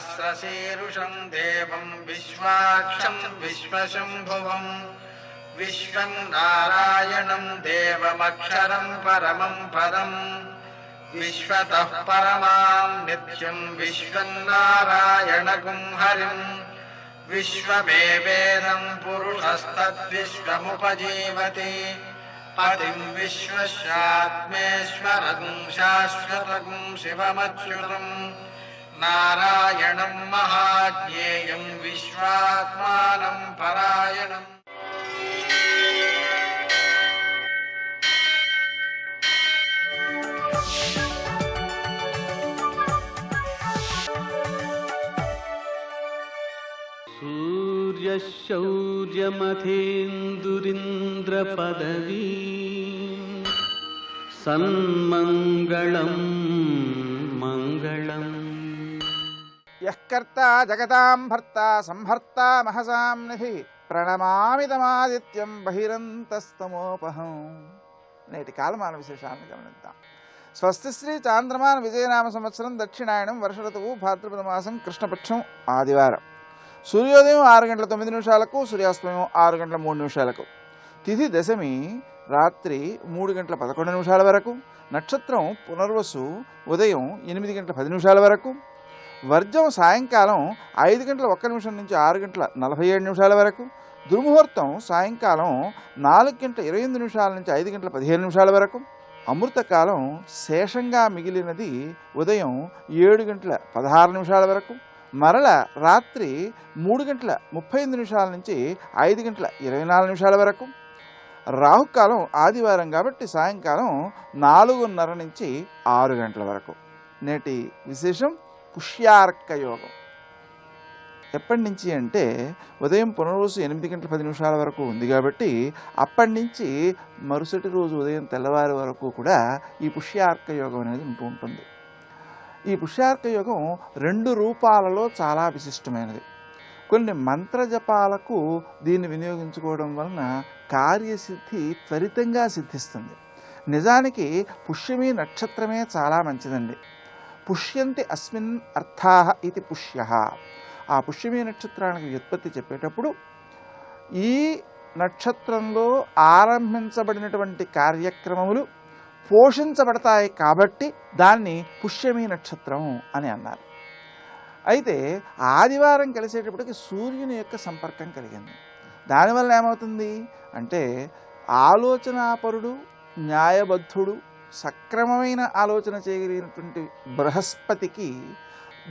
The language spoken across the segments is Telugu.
सहस्रशीर्षं देवं विश्वाक्षं विश्वशम्भुवं विश्वं नारायणं देवमक्षरं परमं पदं विश्वतः परमां नित्यं विश्वं नारायणगुं हरिं विश्वमेवेदं पुरुषस्तद्विश्वमुपजीवति पतिं विश्वस्यात्मेश्वरगुं शाश्वतगुं शिवमच्युतं नारायणं महाज्ञेयं विश्वात्मानं परायणम्। सूर्यशौर्यमथेन्दुरिन्द्रपदवी सन्मङ्गलं मङ्गलम्। यः कर्ता जगतां भर्ता संहर्ता महसां निधि ప్రణమామి తమాదిత్యం బహిరంతస్తమోపహం. నేటి కాలమాన విశేషాలను గమనిద్దాం. స్వస్తి శ్రీ చాంద్రమాన విజయనామ సంవత్సరం దక్షిణాయనం వర్ష ఋతువు భాద్రపద మాసం కృష్ణపక్షం ఆదివారం. సూర్యోదయం 6:09 సూర్యాస్తమయం 6:03 తిథి దశమి రాత్రి 3:11 వరకు. నక్షత్రం పునర్వసు ఉదయం 8:10 వరకు. వర్జం సాయంకాలం 5:01 నుంచి 6:47 వరకు. దుర్ముహూర్తం సాయంకాలం 4:28 నుంచి 5:15 వరకు. అమృతకాలం శేషంగా మిగిలినది ఉదయం 7:16 వరకు. మరల రాత్రి 3:35 నుంచి 5:24 వరకు. రాహుకాలం ఆదివారం కాబట్టి సాయంకాలం 4:30 నుంచి 6 గంటల వరకు. నేటి విశేషం పుష్యార్క యోగం. ఎప్పటి నుంచి అంటే ఉదయం పునర్వసు 8:10 వరకు ఉంది కాబట్టి అప్పటి నుంచి మరుసటి రోజు ఉదయం తెల్లవారి వరకు కూడా ఈ పుష్యార్క యోగం అనేది ఉంటూ ఉంటుంది. ఈ పుష్యార్క యోగం 2 రూపాలలో చాలా విశిష్టమైనది. కొన్ని మంత్రజపాలకు దీన్ని వినియోగించుకోవడం వలన కార్యసిద్ధి త్వరితంగా సిద్ధిస్తుంది. నిజానికి పుష్యమి నక్షత్రమే చాలా మంచిదండి. పుష్యంతి అస్మిన్ అర్థాః ఇది పుష్యః. ఆ పుష్యమి నక్షత్రానికి వ్యుత్పత్తి చెప్పేటప్పుడు ఈ నక్షత్రంలో ఆరంభించబడినటువంటి కార్యక్రమములు పోషించబడతాయి కాబట్టి దాన్ని పుష్యమి నక్షత్రం అని అన్నారు. అయితే ఆదివారం కలిసేటప్పటికి సూర్యుని యొక్క సంపర్కం కలిగింది. దానివల్ల ఏమవుతుంది అంటే ఆలోచనాపరుడు, న్యాయబద్ధుడు, సక్రమమైన ఆలోచన చేయగలిగినటువంటి బృహస్పతికి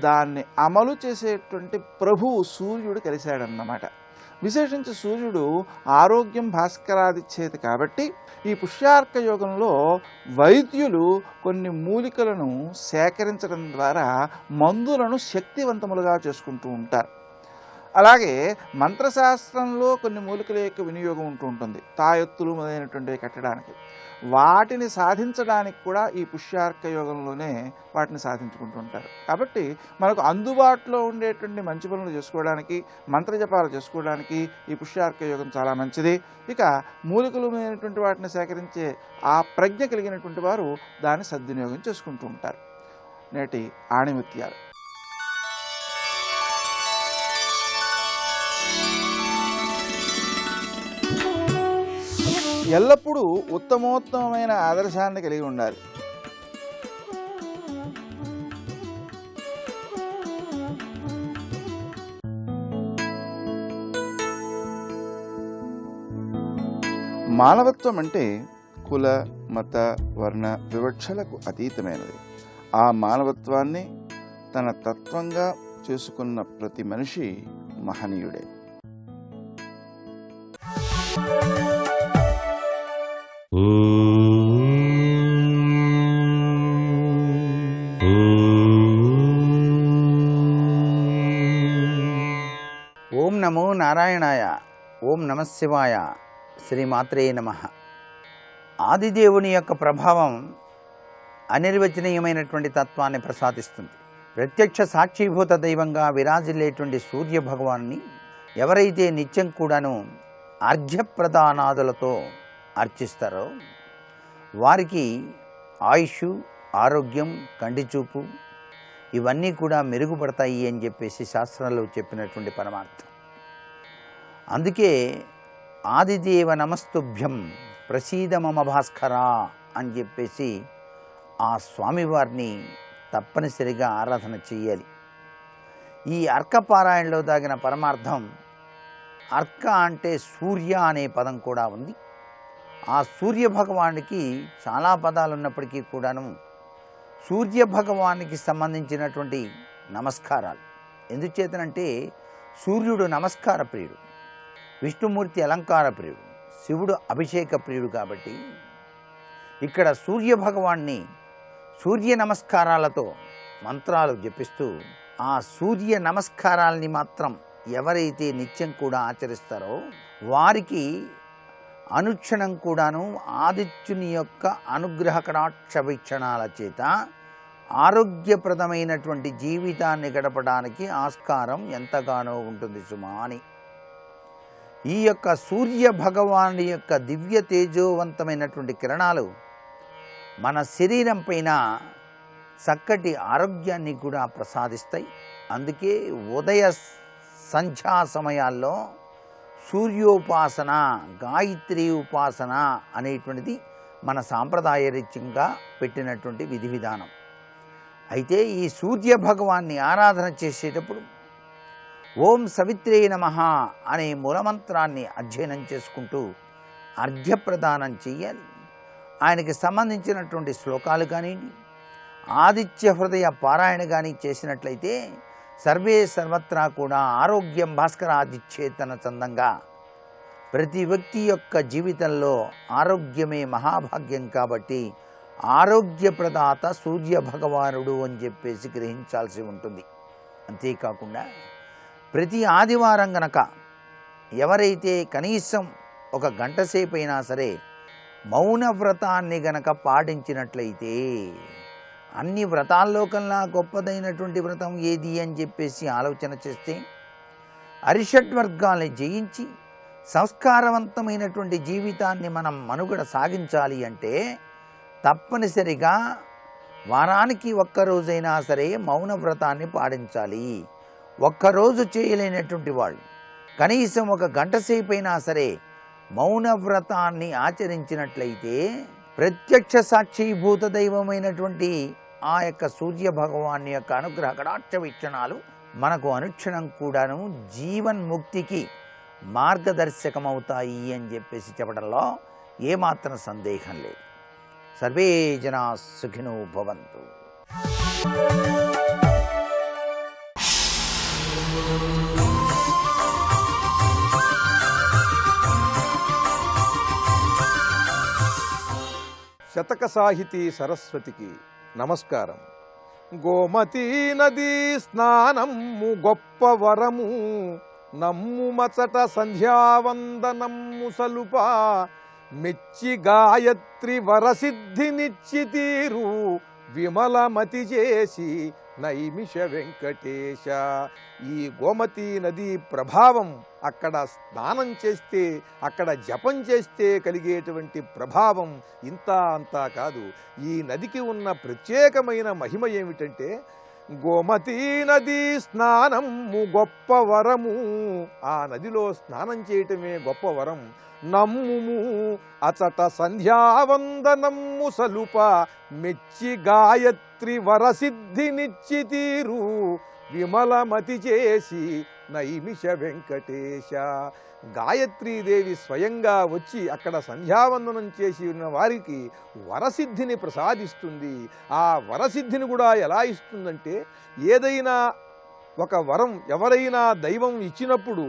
దాన్ని అమలు చేసేటువంటి ప్రభువు సూర్యుడు కలిశాడన్నమాట. విశేషించి సూర్యుడు ఆరోగ్యం భాస్కరాదిచ్చేది కాబట్టి ఈ పుష్యార్క యోగంలో వైద్యులు కొన్ని మూలికలను సేకరించడం ద్వారా మందులను శక్తివంతములుగా చేసుకుంటూ ఉంటారు. అలాగే మంత్రశాస్త్రంలో కొన్ని మూలికల యొక్క వినియోగం ఉంటూ ఉంటుంది. తాయెత్తులు మొదలైనటువంటివి కట్టడానికి. వాటిని సాధించడానికి కూడా ఈ పుష్యార్క యోగంలోనే వాటిని సాధించుకుంటూ ఉంటారు. కాబట్టి మనకు అందుబాటులో ఉండేటువంటి మంచి పనులు చేసుకోవడానికి, మంత్రజపాలు చేసుకోవడానికి ఈ పుష్యార్క యోగం చాలా మంచిది. ఇక మూలికలు అయినటువంటి వాటిని సేకరించే ఆ ప్రజ్ఞ కలిగినటువంటి వారు దాన్ని సద్వినియోగం చేసుకుంటూ ఉంటారు. నేటి ఆణిముత్యాలు. ఎల్లప్పుడూ ఉత్తమోత్తమైన ఆదర్శాన్ని కలిగి ఉండాలి. మానవత్వం అంటే కుల, మత, వర్ణ వివక్షలకు అతీతమైనది. ఆ మానవత్వాన్ని తన తత్వంగా చేసుకున్న ప్రతి మనిషి మహనీయుడే. ఓం నమో నారాయణాయ. ఓం నమశివాయ. శ్రీమాత్రే నమః. ఆదిదేవుని యొక్క ప్రభావం అనిర్వచనీయమైనటువంటి తత్వాన్ని ప్రసాదిస్తుంది. ప్రత్యక్ష సాక్షిభూత దైవంగా విరాజిల్లేటువంటి సూర్య భగవాన్ని ఎవరైతే నిత్యం కూడాను అర్ఘ్యప్రదానాదులతో అర్చిస్తారో వారికి ఆయుష్, ఆరోగ్యం, కంటిచూపు, ఇవన్నీ కూడా మెరుగుపడతాయి అని చెప్పేసి శాస్త్రాల్లో చెప్పినటువంటి పరమార్థం. అందుకే ఆదిదేవ నమస్తుభ్యం ప్రసీద మమ భాస్కర అని చెప్పేసి ఆ స్వామివారిని తప్పనిసరిగా ఆరాధన చేయాలి. ఈ అర్కపారాయణలో దాగిన పరమార్థం, అర్క అంటే సూర్య అనే పదం కూడా ఉంది. ఆ సూర్య భగవానికి చాలా పదాలు ఉన్నప్పటికీ కూడాను సూర్య భగవానికి సంబంధించినటువంటి నమస్కారాలు. ఎందుచేతనంటే సూర్యుడు నమస్కార ప్రియుడు, విష్ణుమూర్తి అలంకార ప్రియుడు, శివుడు అభిషేక ప్రియుడు. కాబట్టి ఇక్కడ సూర్య భగవాన్ని సూర్య నమస్కారాలతో మంత్రాలు జపిస్తూ ఆ సూర్య నమస్కారాలని మాత్రం ఎవరైతే నిత్యం కూడా ఆచరిస్తారో వారికి అనుక్షణం కూడాను ఆదిత్యుని యొక్క అనుగ్రహ కటాక్ష వీక్షణాల చేత ఆరోగ్యప్రదమైనటువంటి జీవితాన్ని గడపడానికి ఆస్కారం ఎంతగానో ఉంటుంది సుమా అని. ఈ యొక్క సూర్య భగవానుడి యొక్క దివ్య తేజోవంతమైనటువంటి కిరణాలు మన శరీరం పైన చక్కటి ఆరోగ్యాన్ని కూడా ప్రసాదిస్తాయి. అందుకే ఉదయ సంధ్యా సమయాల్లో సూర్యోపాసన, గాయత్రి ఉపాసన అనేటువంటిది మన సాంప్రదాయరీత్యంగా పెట్టినటువంటి విధి విధానం. అయితే ఈ సూర్య భగవాన్ని ఆరాధన చేసేటప్పుడు ఓం సవిత్రే నమః అనే మూలమంత్రాన్ని అధ్యయనం చేసుకుంటూ అర్ఘ్యప్రదానం చేయాలి. ఆయనకి సంబంధించినటువంటి శ్లోకాలు కానివ్వండి, ఆదిత్య హృదయ పారాయణ కానీ చేసినట్లయితే సర్వే సర్వత్రా కూడా ఆరోగ్యం భాస్కరాదిచ్చేతన చందంగా ప్రతి వ్యక్తి యొక్క జీవితంలో ఆరోగ్యమే మహాభాగ్యం. కాబట్టి ఆరోగ్యప్రదాత సూర్య భగవానుడు అని చెప్పేసి గ్రహించాల్సి ఉంటుంది. అంతేకాకుండా ప్రతి ఆదివారం గనక ఎవరైతే కనీసం ఒక గంట సేపు అయినా సరే మౌన వ్రతాన్ని గనక పాటించినట్లయితే, అన్ని వ్రతాల్లో కన్నా గొప్పదైనటువంటి వ్రతం ఏది అని చెప్పేసి ఆలోచన చేస్తే, అరిషడ్వర్గాల్ని జయించి సంస్కారవంతమైనటువంటి జీవితాన్ని మనం మనుగడ సాగించాలి అంటే తప్పనిసరిగా వారానికి ఒక్కరోజైనా సరే మౌన వ్రతాన్ని పాటించాలి. ఒక్కరోజు చేయలేనటువంటి వాళ్ళు కనీసం ఒక గంట సేపు అయినా సరే మౌన వ్రతాన్ని ఆచరించినట్లయితే ప్రత్యక్ష సాక్షిభూత దైవమైనటువంటి ఆ యొక్క సూర్య భగవాన్ యొక్క అనుగ్రహ కటాక్ష వీక్షణాలు మనకు అనుక్షణం కూడాను జీవన్ముక్తికి మార్గదర్శకమవుతాయి అని చెప్పేసి చెప్పడంలో ఏమాత్రం సందేహం లేదు. సర్వే జనా సుఖినో భవంతు. శతక సాహితీ సరస్వతికి నమస్కారం. గోమతీ నదీ స్నానము గొప్ప వరము, నమ్ము మచట సంధ్యావందనమ్ము సలుపా, మెచ్చి గాయత్రి వరసిద్ధినిచ్చి తీరు, విమలమతి చేసి నైమిష వెంకటేశ. ఈ గోమతీ నదీ ప్రభావం అక్కడ స్నానం చేస్తే, అక్కడ జపం చేస్తే కలిగేటువంటి ప్రభావం ఇంత అంతా కాదు. ఈ నదికి ఉన్న ప్రత్యేకమైన మహిమ ఏమిటంటే, గోమతీ నదీ స్నానము గొప్ప వరము, ఆ నదిలో స్నానం చేయటమే గొప్ప వరం. నమ్ముము అచట సంధ్యావందనమ్ము సలుప, మెచ్చి గాయత్రి వరసిద్ధినిచ్చి తీరు, విమలమతి చేసి నైమిష వెంకటేశ. గాయత్రీదేవి స్వయంగా వచ్చి అక్కడ సంధ్యావందనం చేసి ఉన్న వారికి వరసిద్ధిని ప్రసాదిస్తుంది. ఆ వరసిద్ధిని కూడా ఎలా ఇస్తుందంటే, ఏదైనా ఒక వరం ఎవరైనా దైవం ఇచ్చినప్పుడు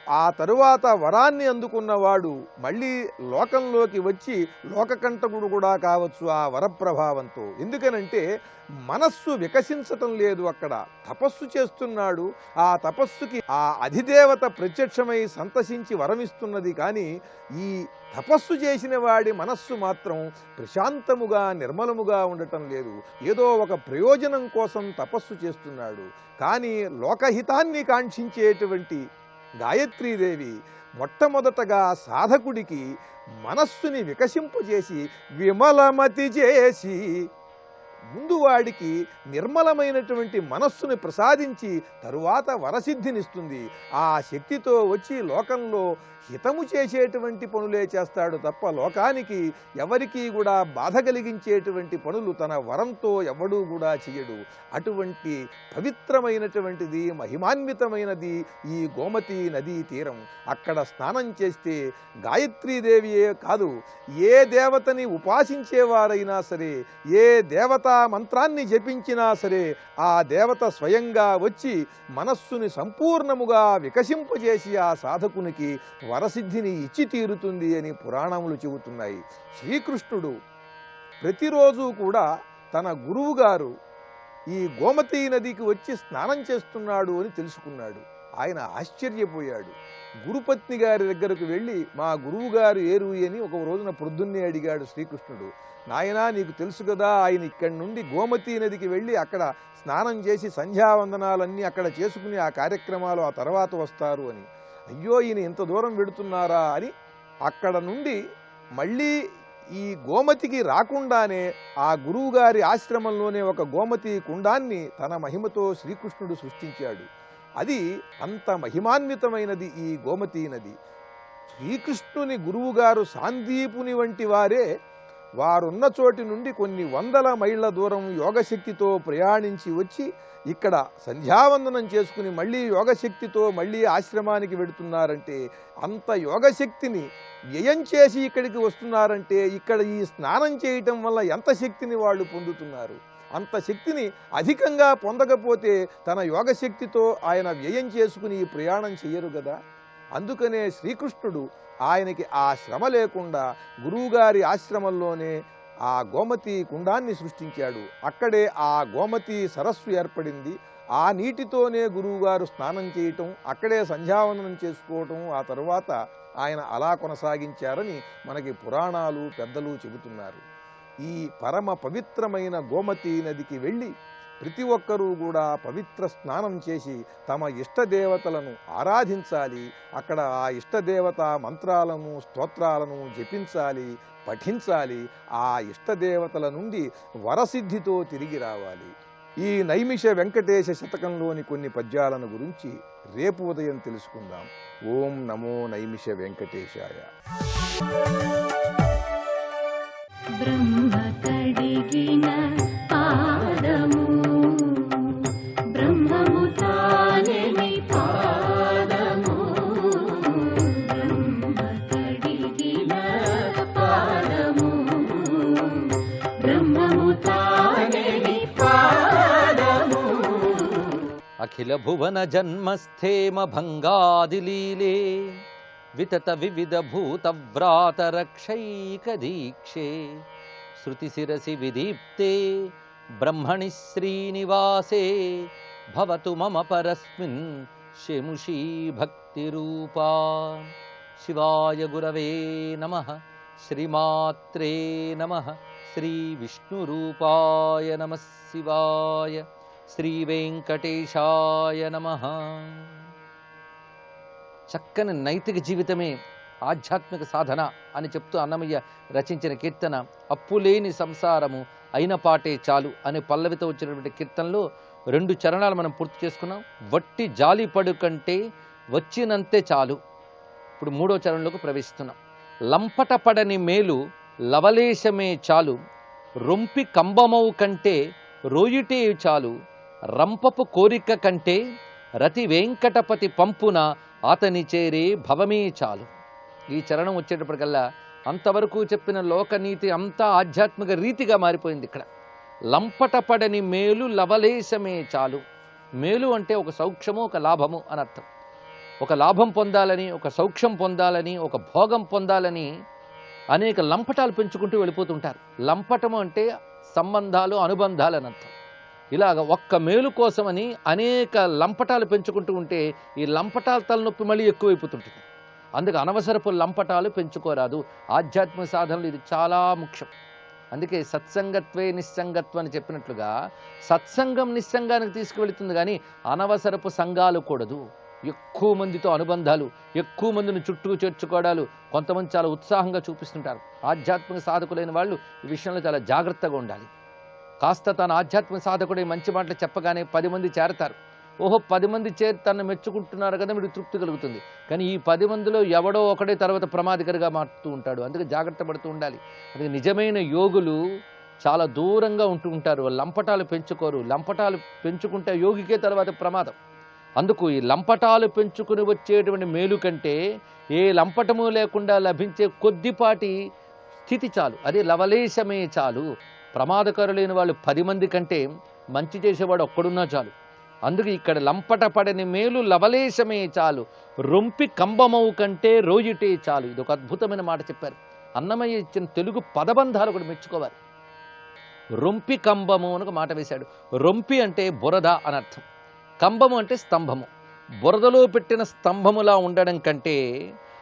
ఆ తరువాత వరాన్ని అందుకున్నవాడు మళ్ళీ లోకంలోకి వచ్చి లోకకంటకుడు కూడా కావచ్చు ఆ వరప్రభావంతో. ఎందుకనంటే మనస్సు వికసించటం లేదు, అక్కడ తపస్సు చేస్తున్నాడు. ఆ తపస్సుకి ఆ అధిదేవత ప్రత్యక్షమై సంతసించి వరమిస్తున్నది. కానీ ఈ తపస్సు చేసిన వాడి మనస్సు మాత్రం ప్రశాంతముగా నిర్మలముగా ఉండటం లేదు. ఏదో ఒక ప్రయోజనం కోసం తపస్సు చేస్తున్నాడు. కానీ లోకహితాన్ని కాంక్షించేటువంటి గాయత్రీదేవి మొట్టమొదటగా సాధకుడికి మనస్సుని వికసింపజేసి విమలమతి చేసి ముందు వాడికి నిర్మలమైనటువంటి మనస్సుని ప్రసాదించి తరువాత వరసిద్ధినిస్తుంది. ఆ శక్తితో వచ్చి లోకంలో హితము చేసేటువంటి పనులే చేస్తాడు తప్ప లోకానికి ఎవరికీ కూడా బాధ కలిగించేటువంటి పనులు తన వరంతో ఎవడూ కూడా చెయ్యడు. అటువంటి పవిత్రమైనటువంటిది, మహిమాన్వితమైనది ఈ గోమతి నదీ తీరం. అక్కడ స్నానం చేస్తే గాయత్రీదేవియే కాదు, ఏ దేవతని ఉపాసించేవారైనా సరే, ఏ దేవతా మంత్రాన్ని జపించినా సరే ఆ దేవత స్వయంగా వచ్చి మనస్సుని సంపూర్ణముగా వికసింపజేసి ఆ సాధకునికి వరసిద్ధిని ఇచ్చి తీరుతుంది అని పురాణములు చెబుతున్నాయి. శ్రీకృష్ణుడు ప్రతిరోజు కూడా తన గురువుగారు ఈ గోమతీ నదికి వచ్చి స్నానం చేస్తున్నాడు అని తెలుసుకున్నాడు. ఆయన ఆశ్చర్యపోయాడు. గురుపత్ని గారి దగ్గరకు వెళ్ళి మా గురువుగారు ఏరు అని ఒక రోజున ప్రొద్దున్నే అడిగాడు శ్రీకృష్ణుడు. నాయనా, నీకు తెలుసు కదా, ఆయన ఇక్కడి నుండి గోమతీ నదికి వెళ్ళి అక్కడ స్నానం చేసి సంధ్యావందనాలన్నీ అక్కడ చేసుకుని ఆ కార్యక్రమాలు ఆ తర్వాత వస్తారు అని. అయ్యో, ఈయన ఇంత దూరం వెడుతున్నారా అని అక్కడ నుండి మళ్ళీ ఈ గోమతికి రాకుండానే ఆ గురువుగారి ఆశ్రమంలోనే ఒక గోమతి కుండాన్ని తన మహిమతో శ్రీకృష్ణుడు సృష్టించాడు. అది అంత మహిమాన్వితమైనది ఈ గోమతీ నది. శ్రీకృష్ణుని గురువుగారు సాందీపుని వంటి వారే వారున్న చోటి నుండి కొన్ని వందల మైళ్ళ దూరం యోగశక్తితో ప్రయాణించి వచ్చి ఇక్కడ సంధ్యావందనం చేసుకుని మళ్ళీ యోగశక్తితో మళ్ళీ ఆశ్రమానికి వెడుతున్నారంటే, అంత యోగశక్తిని వ్యయం చేసి ఇక్కడికి వస్తున్నారంటే ఇక్కడ ఈ స్నానం చేయటం వల్ల ఎంత శక్తిని వాళ్ళు పొందుతున్నారు. అంత శక్తిని అధికంగా పొందకపోతే తన యోగశక్తితో ఆయన వ్యయం చేసుకుని ఈ ప్రయాణం చెయ్యరు కదా. అందుకనే శ్రీకృష్ణుడు ఆయనకి ఆ శ్రమ లేకుండా గురువుగారి ఆశ్రమంలోనే ఆ గోమతి కుండాన్ని సృష్టించాడు. అక్కడే ఆ గోమతి సరస్సు ఏర్పడింది. ఆ నీటితోనే గురువుగారు స్నానం చేయటం, అక్కడే సంధ్యావందనం చేసుకోవటం, ఆ తరువాత ఆయన అలా కొనసాగించారని మనకి పురాణాలు పెద్దలు చెబుతున్నారు. ఈ పరమ పవిత్రమైన గోమతీ నదికి వెళ్ళి ప్రతి ఒక్కరూ కూడా పవిత్ర స్నానం చేసి తమ ఇష్టదేవతలను ఆరాధించాలి. అక్కడ ఆ ఇష్టదేవత మంత్రాలను స్తోత్రాలను జపించాలి, పఠించాలి. ఆ ఇష్టదేవతల నుండి వరసిద్ధితో తిరిగి రావాలి. ఈ నైమిష వెంకటేశ శతకంలోని కొన్ని పద్యాలను గురించి రేపు ఉదయం తెలుసుకుందాం. ఓం నమో నైమిష వెంకటేశాయ. బ్రహ్మ కడిగిన పాదము, బ్రహ్మము తానెని పాదము, బ్రహ్మ కడిగిన పాదము, బ్రహ్మము తానెని పాదము. అఖిల భువన జన్మస్థేమ భంగాదిలీలే వితత వివిధ భూత వ్రాత రక్షైక దీక్షే శృతి శిరసి విదీప్తే బ్రహ్మణి శ్రీనివాసే భవతు మమ పరస్మిన్ శముషీ భక్తి రూపా. శివాయ గురవే నమః. శ్రీమాత్రే నమః. శ్రీ విష్ణురూపాయ నమః శివాయ. శ్రీ వెంకటేశాయ నమః. చక్కని నైతిక జీవితమే ఆధ్యాత్మిక సాధన అని చెప్తూ అన్నమయ్య రచించిన కీర్తన అప్పులేని సంసారము అయిన పాటే చాలు అనే పల్లవితో వచ్చినటువంటి కీర్తనలో 2 చరణాలు మనం పూర్తి చేసుకున్నాం. వట్టి జాలి పడుకంటే వచ్చినంతే చాలు. ఇప్పుడు 3వ చరణంలోకి ప్రవేశిస్తున్నాం. లంపట పడని మేలు లవలేశమే చాలు, రొంపి కంబమవు కంటే రోయిటే చాలు, రంపపు కోరిక కంటే రతి వెంకటపతి పంపున అతని చేరే భవమే చాలు. ఈ చరణం వచ్చేటప్పటికల్లా అంతవరకు చెప్పిన లోకనీతి అంతా ఆధ్యాత్మిక రీతిగా మారిపోయింది. ఇక్కడ లంపటపడని మేలు లవలేశమే చాలు. మేలు అంటే ఒక సౌఖ్యము, ఒక లాభము అని అర్థం. ఒక లాభం పొందాలని, ఒక సౌఖ్యం పొందాలని, ఒక భోగం పొందాలని అనేక లంపటాలు పెంచుకుంటూ వెళ్ళిపోతుంటారు. లంపటము అంటే సంబంధాలు, అనుబంధాలు అని అర్థం. ఇలాగ ఒక్క మేలు కోసమని అనేక లంపటాలు పెంచుకుంటూ ఉంటే ఈ లంపటాల తలనొప్పి మళ్ళీ ఎక్కువైపోతుంటుంది. అందుకే అనవసరపు లంపటాలు పెంచుకోరాదు. ఆధ్యాత్మిక సాధనలు ఇది చాలా ముఖ్యం. అందుకే సత్సంగత్వే నిస్సంగత్వం అని చెప్పినట్లుగా సత్సంగం నిస్సంగానికి తీసుకువెళుతుంది, కానీ అనవసరపు సంఘాలు కూడదు. ఎక్కువ మందితో అనుబంధాలు, ఎక్కువ మందిని చుట్టూ చేర్చుకోవడాలు కొంతమంది చాలా ఉత్సాహంగా చూపిస్తుంటారు. ఆధ్యాత్మిక సాధకులైన వాళ్ళు ఈ విషయంలో చాలా జాగ్రత్తగా ఉండాలి. కాస్త తన ఆధ్యాత్మిక సాధకుడి మంచి మాటలు చెప్పగానే 10 మంది చేరతారు. ఓహో 10 మంది చేరి తను మెచ్చుకుంటున్నారు కదా, వీడికి తృప్తి కలుగుతుంది. కానీ ఈ 10 మందిలో ఎవడో ఒకడే తర్వాత ప్రమాదకరిగా మారుతూ ఉంటాడు. అందుకే జాగ్రత్త పడుతూ ఉండాలి. అందుకే నిజమైన యోగులు చాలా దూరంగా ఉంటూ ఉంటారు. లంపటాలు పెంచుకోరు. లంపటాలు పెంచుకుంటే యోగికే తర్వాత ప్రమాదం. అందుకు ఈ లంపటాలు పెంచుకుని వచ్చేటువంటి మేలు కంటే ఏ లంపటము లేకుండా లభించే కొద్దిపాటి స్థితి చాలు, అదే లవలేశమే చాలు. ప్రమాదకరులైన వాళ్ళు 10 మంది కంటే మంచి చేసేవాడు ఒక్కడున్నా చాలు. అందుకే ఇక్కడ లంపట పడని మేలు లవలేశమే చాలు, రొంపి కంబమవు కంటే రోయిటే చాలు. ఇది ఒక అద్భుతమైన మాట చెప్పారు. అన్నమయ్య ఇచ్చిన తెలుగు పదబంధాలు కూడా మెచ్చుకోవాలి. రొంపి కంబము అని ఒక మాట వేశాడు. రొంపి అంటే బురద అని అర్థం, కంబము అంటే స్తంభము. బురదలో పెట్టిన స్తంభములా ఉండడం కంటే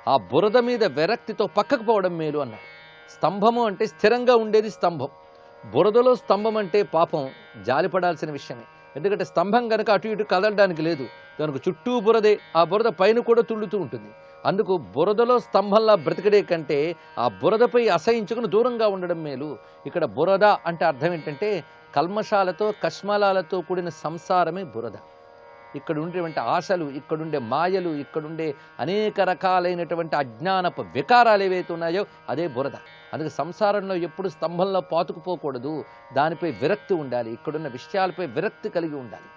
ఆ బురద మీద విరక్తితో పక్కకు పోవడం మేలు అన్నాడు. స్తంభము అంటే స్థిరంగా ఉండేది స్తంభం. బురదలో స్తంభం అంటే పాపం జాలిపడాల్సిన విషయమే. ఎందుకంటే స్తంభం కనుక అటు ఇటు కదలడానికి లేదు, దానికి చుట్టూ బురదే, ఆ బురద పైన కూడా తుళ్ళుతూ ఉంటుంది. అందుకు బురదలో స్తంభంలా బ్రతికడే కంటే ఆ బురదపై అసహించుకుని దూరంగా ఉండడం మేలు. ఇక్కడ బురద అంటే అర్థం ఏంటంటే కల్మషాలతో కష్మలాలతో కూడిన సంసారమే బురద. ఇక్కడ ఉండేటువంటి ఆశలు, ఇక్కడుండే మాయలు, ఇక్కడుండే అనేక రకాలైనటువంటి అజ్ఞానపు వికారాలు ఏవైతే ఉన్నాయో అదే బురద. అందుకే సంసారంలో ఎప్పుడు స్తంభంలో పాతుకుపోకూడదు, దానిపై విరక్తి ఉండాలి. ఇక్కడున్న విషయాలపై విరక్తి కలిగి ఉండాలి.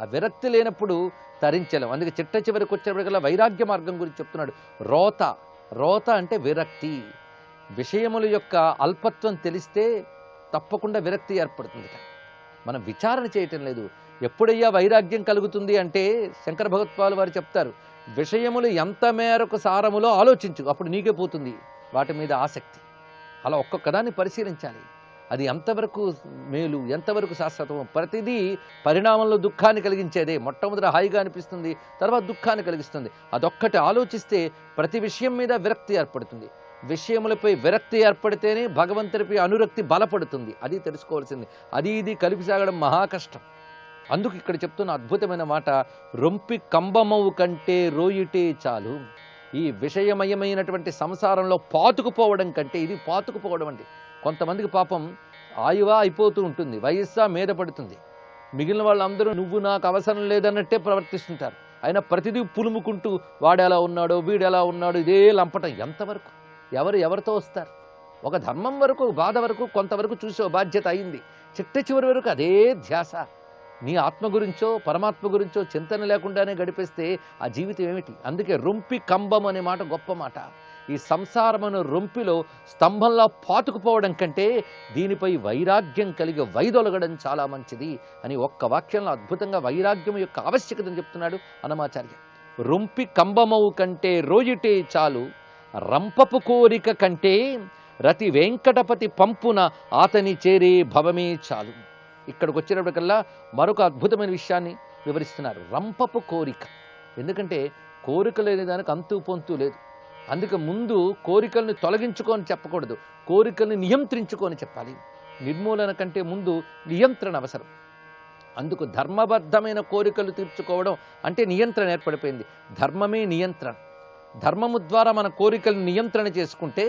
ఆ విరక్తి లేనప్పుడు తరించలేం. అందుకే చిట్ట చివరికి వచ్చేప్పటికల్లా వైరాగ్య మార్గం గురించి చెప్తున్నాడు. రోత, రోత అంటే విరక్తి. విషయముల యొక్క అల్పత్వం తెలిస్తే తప్పకుండా విరక్తి ఏర్పడుతుంది. మనం విచారణ చేయటం లేదు. ఎప్పుడయ్యా వైరాగ్యం కలుగుతుంది అంటే శంకర భగవత్పాలు వారు చెప్తారు, విషయములు ఎంత మేరకు సారములో ఆలోచించు, అప్పుడు నీకే పోతుంది వాటి మీద ఆసక్తి. అలా ఒక్కొక్కదాన్ని పరిశీలించాలి. అది ఎంతవరకు మేలు, ఎంతవరకు శాశ్వతం. ప్రతిదీ పరిణామంలో దుఃఖాన్ని కలిగించేదే. మొట్టమొదట హాయిగా అనిపిస్తుంది, తర్వాత దుఃఖాన్ని కలిగిస్తుంది. అదొక్కటి ఆలోచిస్తే ప్రతి విషయం మీద విరక్తి ఏర్పడుతుంది. విషయములపై విరక్తి ఏర్పడితేనే భగవంతుడిపై అనురక్తి బలపడుతుంది. అది తెలుసుకోవాల్సింది. అది ఇది కలిపి సాగడం మహా కష్టం. అందుకు ఇక్కడ చెప్తున్న అద్భుతమైన మాట, రొంపి కంబమవు కంటే రోయిటే చాలు. ఈ విషయమయమైనటువంటి సంసారంలో పాతుకుపోవడం కంటే ఇది పాతుకుపోవడం అండి. కొంతమందికి పాపం ఆయువా అయిపోతూ ఉంటుంది, వయస్సా మీద పడుతుంది. మిగిలిన వాళ్ళందరూ నువ్వు నాకు అవసరం లేదన్నట్టే ప్రవర్తిస్తుంటారు. అయినా ప్రతిదీ పులుముకుంటూ వాడు ఎలా ఉన్నాడో వీడు ఎలా ఉన్నాడో ఇదే లంపటం. ఎంతవరకు ఎవరితో వస్తారు? ఒక ధర్మం వరకు, బాధ వరకు, కొంతవరకు చూసే బాధ్యత అయింది. చిట్ట చివరి వరకు అదే ధ్యాస. నీ ఆత్మ గురించో పరమాత్మ గురించో చింతన లేకుండానే గడిపేస్తే ఆ జీవితం ఏమిటి? అందుకే రొంపి కంబం అనే మాట గొప్ప మాట. ఈ సంసారమును రొంపిలో స్తంభంలా పాతుకుపోవడం కంటే దీనిపై వైరాగ్యం కలిగి వైదొలగడం చాలా మంచిది అని ఒక్క వాక్యంలో అద్భుతంగా వైరాగ్యం యొక్క ఆవశ్యకతను చెప్తున్నాడు అన్నమాచార్య. రొంపి కంబమవు కంటే రోయిటే చాలు, రంపపు కోరిక కంటే రతి వెంకటపతి పంపున ఆతని చేరే భవమే చాలు. ఇక్కడికి వచ్చేటప్పటికల్లా మరొక అద్భుతమైన విషయాన్ని వివరిస్తున్నారు. రంపపు కోరిక. ఎందుకంటే కోరిక లేని దానికి అంతు పొంతు లేదు. అందుకే ముందు కోరికల్ని తొలగించుకొని చెప్పకూడదు, కోరికల్ని నియంత్రించుకొని చెప్పాలి. నిర్మూలన కంటే ముందు నియంత్రణ అవసరం. అందుకు ధర్మబద్ధమైన కోరికలు తీర్చుకోవడం అంటే నియంత్రణ ఏర్పడిపోయింది. ధర్మమే నియంత్రణ. ధర్మము ద్వారా మన కోరికలను నియంత్రణ చేసుకుంటే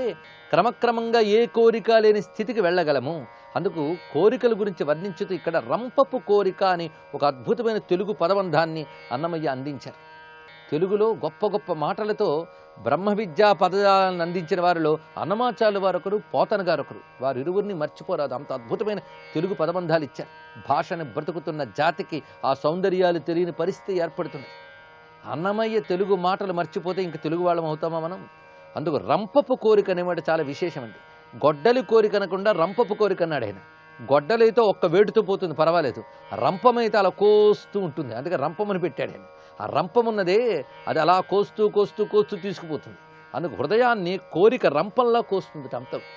క్రమక్రమంగా ఏ కోరిక లేని స్థితికి వెళ్ళగలము. అందుకు కోరికల గురించి వర్ణించుతూ ఇక్కడ రంపపు కోరిక అని ఒక అద్భుతమైన తెలుగు పదబంధాన్ని అన్నమయ్య అందించారు. తెలుగులో గొప్ప గొప్ప మాటలతో బ్రహ్మ విద్యా పదాలను అందించిన వారిలో అన్నమాచార్యుల వారొకరు, పోతన గారొకరు. వారు ఇరువురిని మర్చిపోరాదు. అంత అద్భుతమైన తెలుగు పదబంధాలు ఇచ్చారు. భాషను బ్రతుకుతున్న జాతికి ఆ సౌందర్యాలు తెలియని పరిస్థితి ఏర్పడుతుంది. అన్నమయ్య తెలుగు మాటలు మర్చిపోతే ఇంక తెలుగు వాళ్ళం అవుతామా మనం? అందుకు రంపపు కోరిక అనేవాడు చాలా విశేషమండి. గొడ్డలి కోరిక అనకుండా రంపపు కోరిక అన్నాడు ఆయన. గొడ్డలైతే ఒక్క వేటుతో పోతుంది, పర్వాలేదు. రంపమైతే అలా కోస్తూ ఉంటుంది, అందుకే రంపమని పెట్టాడు ఆయన. ఆ రంపమున్నదే అది అలా కోస్తూ కోస్తూ కోస్తూ తీసుకుపోతుంది. అందుకు హృదయాన్ని కోరిక రంపంలా కోస్తుంది.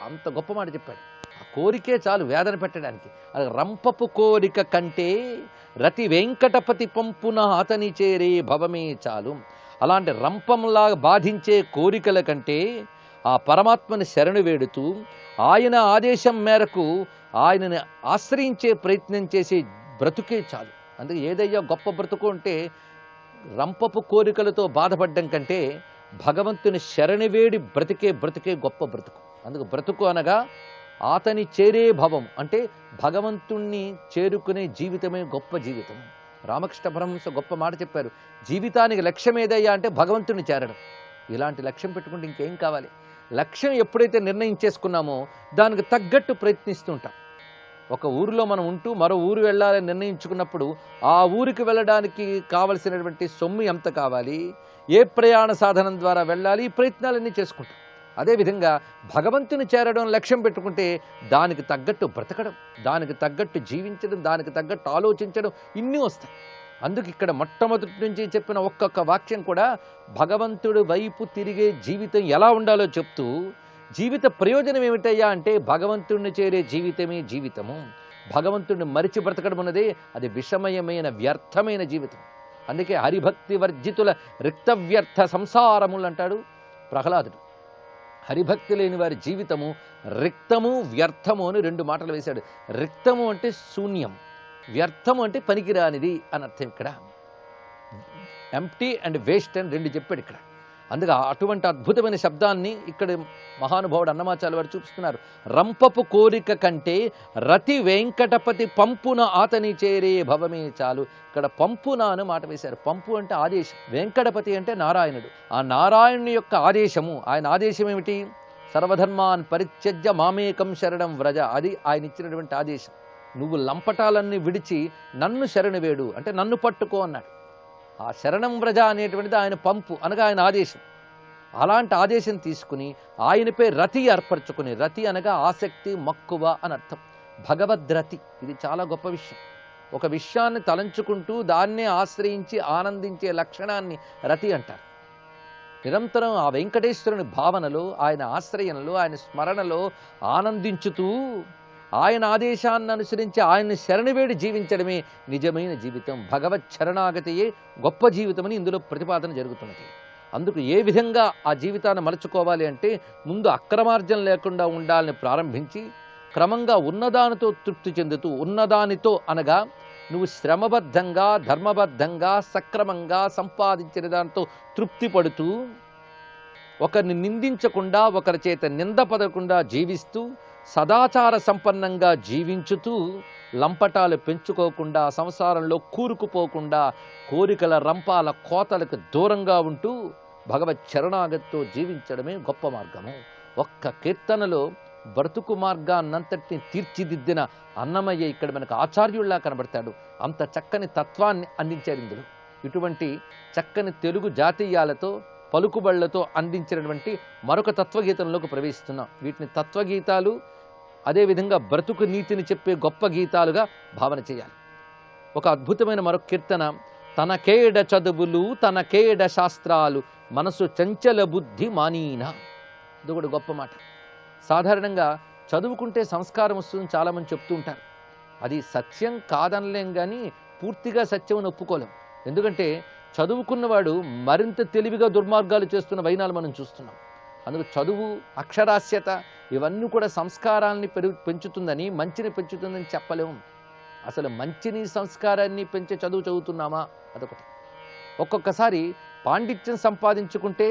అంత గొప్ప మాట చెప్పాడు. ఆ కోరికే చాలు వేదన పెట్టడానికి. అది రంపపు కోరిక కంటే రతి వెంకటపతి పంపున అతని చేరే భవమే చాలు. అలాంటి రంపంలా బాధించే కోరికల కంటే ఆ పరమాత్మని శరణు వేడుతూ ఆయన ఆదేశం మేరకు ఆయనని ఆశ్రయించే ప్రయత్నం చేసే బ్రతుకే చాలు. అందుకే ఏదయ్యా గొప్ప బ్రతుకు అంటే రంపపు కోరికలతో బాధపడ్డం కంటే భగవంతుని శరణి వేడి బ్రతికే గొప్ప బ్రతుకు. అందుకు బ్రతుకు అనగా ఆతని చేరే భవం అంటే భగవంతుణ్ణి చేరుకునే జీవితమే గొప్ప జీవితం. రామకృష్ణ పరమహంస గొప్ప మాట చెప్పారు, జీవితానికి లక్ష్యం ఏదయ్యా అంటే భగవంతుణ్ణి చేరడం. ఇలాంటి లక్ష్యం పెట్టుకుంటే ఇంకేం కావాలి? లక్ష్యం ఎప్పుడైతే నిర్ణయించేసుకున్నామో దానికి తగ్గట్టు ప్రయత్నిస్తుంటాం. ఒక ఊరిలో మనం ఉంటూ మరో ఊరు వెళ్ళాలని నిర్ణయించుకున్నప్పుడు ఆ ఊరికి వెళ్ళడానికి కావలసినటువంటి సొమ్ము ఎంత కావాలి, ఏ ప్రయాణ సాధనం ద్వారా వెళ్ళాలి, ఈ ప్రయత్నాలన్నీ చేసుకుంటాం. అదేవిధంగా భగవంతుని చేరడం లక్ష్యం పెట్టుకుంటే దానికి తగ్గట్టు బ్రతకడం, దానికి తగ్గట్టు జీవించడం, దానికి తగ్గట్టు ఆలోచించడం ఇన్ని వస్తాయి. అందుకు ఇక్కడ మొట్టమొదటి నుంచి చెప్పిన ఒక్కొక్క వాక్యం కూడా భగవంతుడి వైపు తిరిగే జీవితం ఎలా ఉండాలో చెప్తూ, జీవిత ప్రయోజనం ఏమిటయ్యా అంటే భగవంతుడిని చేరే జీవితమే జీవితము. భగవంతుడిని మరిచి బ్రతకడం ఉన్నదే అది విషమయమైన వ్యర్థమైన జీవితం. అందుకే హరిభక్తి వర్జితుల రిక్తవ్యర్థ సంసారములు అంటాడు ప్రహ్లాదుడు. హరిభక్తి లేని వారి జీవితము రిక్తము వ్యర్థము అని 2 మాటలు వేశాడు. రిక్తము అంటే శూన్యం, వ్యర్థము అంటే పనికిరానిది అని అర్థం. ఇక్కడ ఎంప్టీ అండ్ వేస్ట్ అని 2 చెప్పాడు ఇక్కడ. అందుకే అటువంటి అద్భుతమైన శబ్దాన్ని ఇక్కడ మహానుభావుడు అన్నమాచార్య వారు చూపిస్తున్నారు. రంపపు కోరిక కంటే రతి వెంకటపతి పంపున ఆతని చేరే భవమే చాలు. ఇక్కడ పంపున అని మాట వేశారు. పంపు అంటే ఆదేశం, వెంకటపతి అంటే నారాయణుడు. ఆ నారాయణుని యొక్క ఆదేశము, ఆయన ఆదేశం ఏమిటి? సర్వధర్మాన్ పరిత్యజ్య మామేకం శరణం వ్రజ. అది ఆయన ఇచ్చినటువంటి ఆదేశం. నువ్వు లంపటాలన్నీ విడిచి నన్ను శరణు వేడు అంటే నన్ను పట్టుకో అన్నాడు. ఆ శరణం వ్రజ అనేటువంటిది ఆయన పంపు అనగా ఆయన ఆదేశం. అలాంటి ఆదేశం తీసుకుని ఆయనపై రతి ఏర్పరచుకుని, రతి అనగా ఆసక్తి, మక్కువ అని అర్థం. భగవద్రతి ఇది చాలా గొప్ప విషయం. ఒక విషయాన్ని తలంచుకుంటూ దాన్నే ఆశ్రయించి ఆనందించే లక్షణాన్ని రతి అంటారు. నిరంతరం ఆ వెంకటేశ్వరుని భావనలో, ఆయన ఆశ్రయంలో, ఆయన స్మరణలో ఆనందించుతూ ఆయన ఆదేశాన్ని అనుసరించి ఆయన్ని శరణివేడి జీవించడమే నిజమైన జీవితం. భగవత్ శరణాగతియే గొప్ప జీవితమని ఇందులో ప్రతిపాదన జరుగుతున్నది. అందుకు ఏ విధంగా ఆ జీవితాన్ని మలుచుకోవాలి అంటే ముందు అక్రమార్జన లేకుండా ఉండాలని ప్రారంభించి క్రమంగా ఉన్నదానితో తృప్తి చెందుతూ, ఉన్నదానితో అనగా నువ్వు శ్రమబద్ధంగా, ధర్మబద్ధంగా, సక్రమంగా సంపాదించిన దానితో తృప్తి పడుతూ, ఒకరిని నిందించకుండా, ఒకరి చేత నింద పడకుండా జీవిస్తూ, సదాచార సంపన్నంగా జీవించుతూ, లంపటాలు పెంచుకోకుండా, సంసారంలో కూరుకుపోకుండా, కోరికల రంపాల కోతలకు దూరంగా ఉంటూ భగవత్ శరణాగతితో జీవించడమే గొప్ప మార్గము. ఒక్క కీర్తనలో బ్రతుకు మార్గాన్నంతటిని తీర్చిదిద్దిన అన్నమయ్య ఇక్కడ మనకు ఆచార్యుల్లా కనబడతాడు. అంత చక్కని తత్వాన్ని అందించారు ఇందులో. ఇటువంటి చక్కని తెలుగు జాతీయాలతో, పలుకుబళ్లతో అందించినటువంటి మరొక తత్వగీతంలోకి ప్రవేశిస్తున్నాం. వీటిని తత్వగీతాలు, అదేవిధంగా బ్రతుకు నీతిని చెప్పే గొప్ప గీతాలుగా భావన చేయాలి. ఒక అద్భుతమైన మరొక కీర్తన, తనకేడ చదువులు తనకేడ శాస్త్రాలు మనసు చంచల బుద్ధి మానీన. ఇది కూడా గొప్ప మాట. సాధారణంగా చదువుకుంటే సంస్కారం వస్తుందని చాలామంది చెప్తూ ఉంటారు. అది సత్యం కాదనలేం, కానీ పూర్తిగా సత్యం ఒప్పుకోలేం. ఎందుకంటే చదువుకున్నవాడు మరింత తెలివిగా దుర్మార్గాలు చేస్తున్న వైనాలు మనం చూస్తున్నాం. అందుకు చదువు, అక్షరాస్యత ఇవన్నీ కూడా సంస్కారాన్ని పెంచుతుందని, మంచిని పెంచుతుందని చెప్పలేము. అసలు మంచిని, సంస్కారాన్ని పెంచే చదువు చదువుతున్నామా అదొకటి. ఒక్కొక్కసారి పాండిత్యం సంపాదించుకుంటే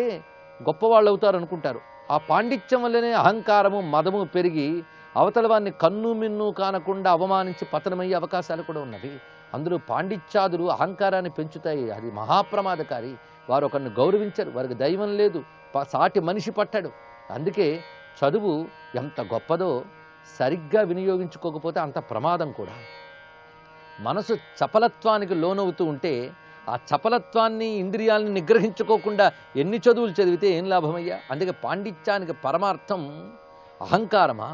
గొప్పవాళ్ళు అవుతారు అనుకుంటారు. ఆ పాండిత్యం వల్లనే అహంకారము, మదము పెరిగి అవతల వారిని కన్ను మిన్ను కానకుండా అవమానించి పతనమయ్యే అవకాశాలు కూడా ఉన్నవి. అందులో పాండిత్యాదులు అహంకారాన్ని పెంచుతాయి. అది మహాప్రమాదకారి. వారు ఒకరిని గౌరవించరు, వారికి దైవం లేదు, సాటి మనిషి పట్టాడు. అందుకే చదువు ఎంత గొప్పదో సరిగ్గా వినియోగించుకోకపోతే అంత ప్రమాదం కూడా. మనసు చపలత్వానికి లోనవుతూ ఉంటే ఆ చపలత్వాన్ని, ఇంద్రియాలను నిగ్రహించుకోకుండా ఎన్ని చదువులు చదివితే ఏం లాభమయ్యా? అందుకే పాండిత్యానికి పరమార్థం అహంకారమా?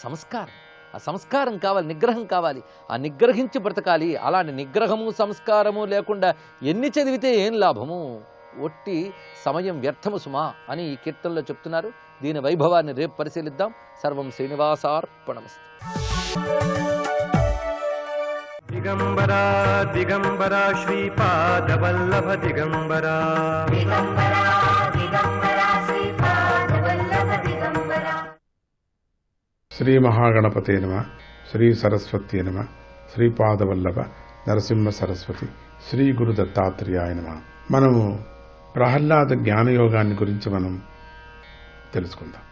సంస్కారం. ఆ సంస్కారం కావాలి, నిగ్రహం కావాలి. ఆ నిగ్రహించి బ్రతకాలి. అలాంటి నిగ్రహము, సంస్కారము లేకుండా ఎన్ని చదివితే ఏం లాభము? ఒట్టి సమయం వ్యర్థము సుమా అని ఈ కీర్తనలో చెప్తున్నారు. దీని వైభవాన్ని రేపు పరిశీలిద్దాం. సర్వం శ్రీనివాసార్పణమస్తు. దిగంబరా దిగంబరా శ్రీపాదవల్లభ దిగంబరా, శ్రీ మహాగణపతే నమః, శ్రీ సరస్వతి నమః, శ్రీపాదవల్లభ నరసింహ సరస్వతి, శ్రీ గురు దత్తాత్రేయాయ నమః. మనము ప్రహ్లాద జ్ఞానయోగాన్ని గురించి మనం తెలుసుకుందాం.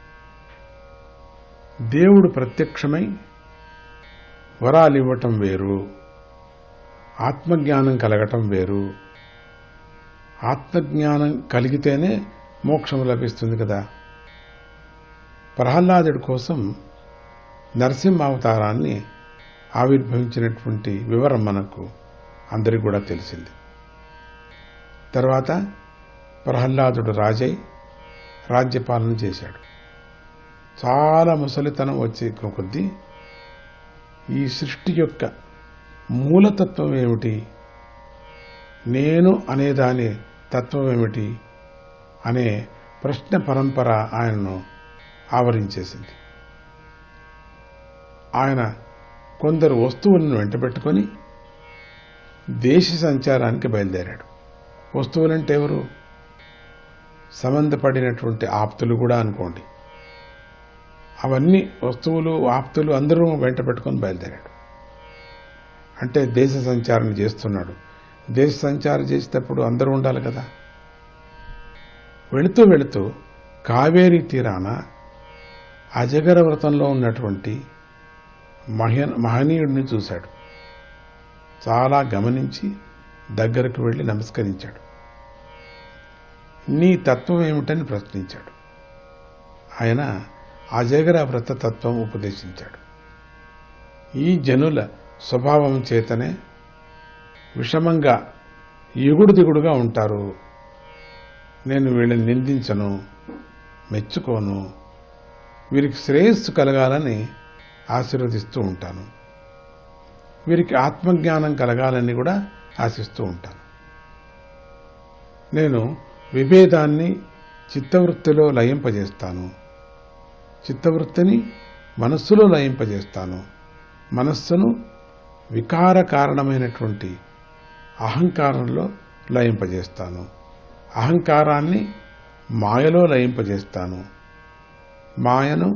దేవుడు ప్రత్యక్షమై వరాలు ఇవ్వటం వేరు, ఆత్మజ్ఞానం కలగటం వేరు. ఆత్మజ్ఞానం కలిగితేనే మోక్షం లభిస్తుంది కదా. ప్రహ్లాదుడి కోసం నరసింహ అవతారాన్ని ఆవిర్భవించినటువంటి వివరం మనకు అందరికీ కూడా తెలిసింది. తర్వాత ప్రహ్లాదుడు రాజై రాజ్యపాలన చేశాడు. చాలా ముసలితనం వచ్చే కొద్దీ ఈ సృష్టి యొక్క మూలతత్వం ఏమిటి, నేను అనేదాని తత్వం ఏమిటి అనే ప్రశ్న పరంపర ఆయనను ఆవరించేసింది. ఆయన కొందరు వస్తువులను వెంటబెట్టుకొని దేశ సంచారానికి బయలుదేరాడు. వస్తువులంటే ఎవరు? సంబంధపడినటువంటి ఆప్తులు కూడా అనుకోండి. అవన్నీ వస్తువులు, ఆప్తులు అందరూ వెంట పెట్టుకొని బయలుదేరాడు. అంటే దేశ సంచారం చేస్తున్నాడు. దేశ సంచారం చేసేటప్పుడు అందరూ ఉండాలి కదా. వెళుతూ వెళుతూ కావేరీ తీరాన అజగర వ్రతంలో ఉన్నటువంటి మహనీయుడిని చూశాడు. చాలా గమనించి దగ్గరకు వెళ్ళి నమస్కరించాడు. నీ తత్వం ఏమిటని ప్రశ్నించాడు. ఆయన అజగర వ్రత తత్వం ఉపదేశించాడు. ఈ జనుల స్వభావం చేతనే విషమంగా ఎగుడు దిగుడుగా ఉంటారు. నేను వీళ్ళని నిందించను, మెచ్చుకోను, వీరికి శ్రేయస్సు కలగాలని ఆశీర్వదిస్తూ ఉంటాను. వీరికి ఆత్మజ్ఞానం కలగాలని కూడా ఆశిస్తూ ఉంటాను. నేను విభేదాన్ని చిత్తవృత్తిలో లయింపజేస్తాను, చిత్తవృత్తిని మనస్సులో లయింపజేస్తాను, మనస్సును వికార కారణమైనటువంటి అహంకారంలో లయింపజేస్తాను, అహంకారాన్ని మాయలో లయింపజేస్తాను, మాయను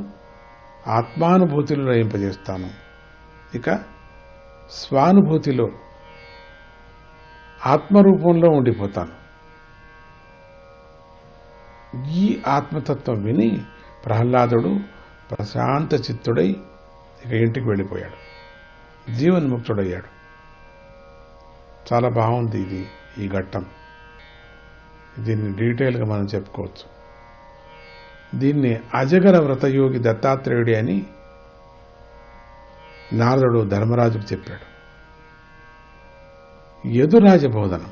ఆత్మానుభూతిలో లయింపజేస్తాను, ఇక స్వానుభూతిలో ఆత్మరూపంలో ఉండిపోతాను. ఈ ఆత్మతత్వం విని ప్రహ్లాదుడు ప్రశాంత చిత్తుడై ఇక ఇంటికి వెళ్ళిపోయాడు, జీవన్ముక్తుడయ్యాడు. చాలా బాగుంది ఈ ఘట్టం. దీన్ని డీటెయిల్గా మనం చెప్పుకోవచ్చు. దీన్ని అజగర వ్రతయోగి దత్తాత్రేయుడి అని నారదుడు ధర్మరాజుకు చెప్పాడు. యదురాజ బోధనం.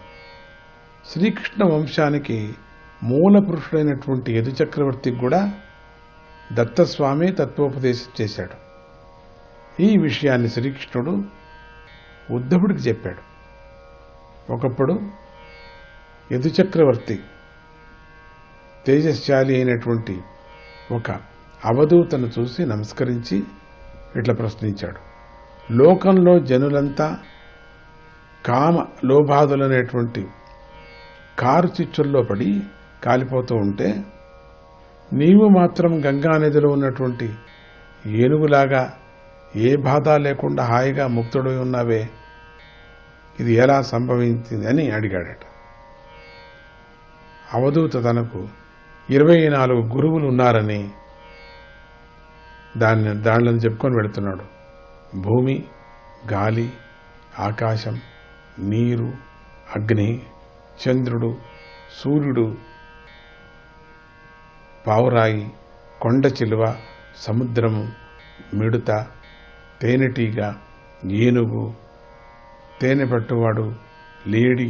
శ్రీకృష్ణ వంశానికి మూల పురుషుడైనటువంటి యదు చక్రవర్తికి కూడా దత్తస్వామి తత్వోపదేశం చేశాడు. ఈ విషయాన్ని శ్రీకృష్ణుడు ఉద్ధవుడికి చెప్పాడు. ఒకప్పుడు యదు చక్రవర్తి తేజశాలి అయినటువంటి ఒక అవధూతను చూసి నమస్కరించి ఇట్లా ప్రశ్నించాడు. లోకంలో జనులంతా కామ లోభాదులనేటువంటి కారు చిచ్చుల్లో పడి కాలిపోతూ ఉంటే నీవు మాత్రం గంగానదిలో ఉన్నటువంటి ఏనుగులాగా ఏ బాధ లేకుండా హాయిగా ముక్తుడై ఉన్నావే, ఇది ఎలా సంభవించింది అని అడిగాడట. అవధూత తనకు 24 గురువులు ఉన్నారని దానిని చెప్పుకొని వెళుతున్నాడు. భూమి, గాలి, ఆకాశం, నీరు, అగ్ని, చంద్రుడు, సూర్యుడు, పావురాయి, కొండ చిలువ, సముద్రము, మిడుత, తేనెటీగ, ఏనుగు, తేనె పట్టువాడు, లేడి,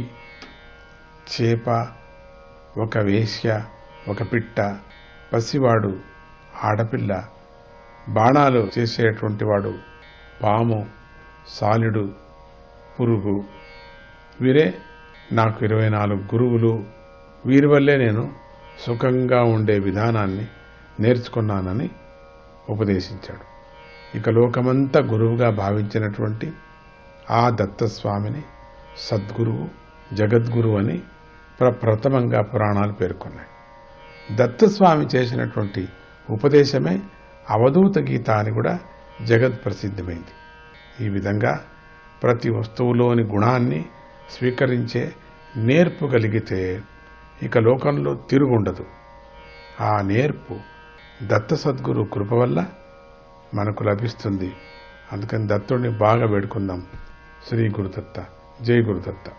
చేప, ఒక వేశ్య, ఒక పిట్ట, పసివాడు, ఆడపిల్ల, బాణాలు చేసేటువంటి వాడు, పాము, సాలుడు, పురుగు, వీరే నాకు 24 గురువులు. వీరి వల్లే నేను సుఖంగా ఉండే విధానాన్ని నేర్చుకున్నానని ఉపదేశించాడు. ఇక లోకమంతా గురువుగా భావించినటువంటి ఆ దత్తస్వామిని సద్గురువు, జగద్గురువు అని ప్రప్రథమంగా పురాణాలు పేర్కొన్నాయి. దత్తస్వామి చేసినటువంటి ఉపదేశమే అవధూత గీత అని కూడా జగత్ ప్రసిద్ధమైంది. ఈ విధంగా ప్రతి వస్తువులోని గుణాన్ని స్వీకరించే నేర్పు కలిగితే ఇక లోకంలో తిరుగుండదు. ఆ నేర్పు దత్త సద్గురు కృప వల్ల మనకు లభిస్తుంది. అందుకని దత్తుడిని బాగా వేడుకుందాం. శ్రీ గురుదత్త. జై గురుదత్త.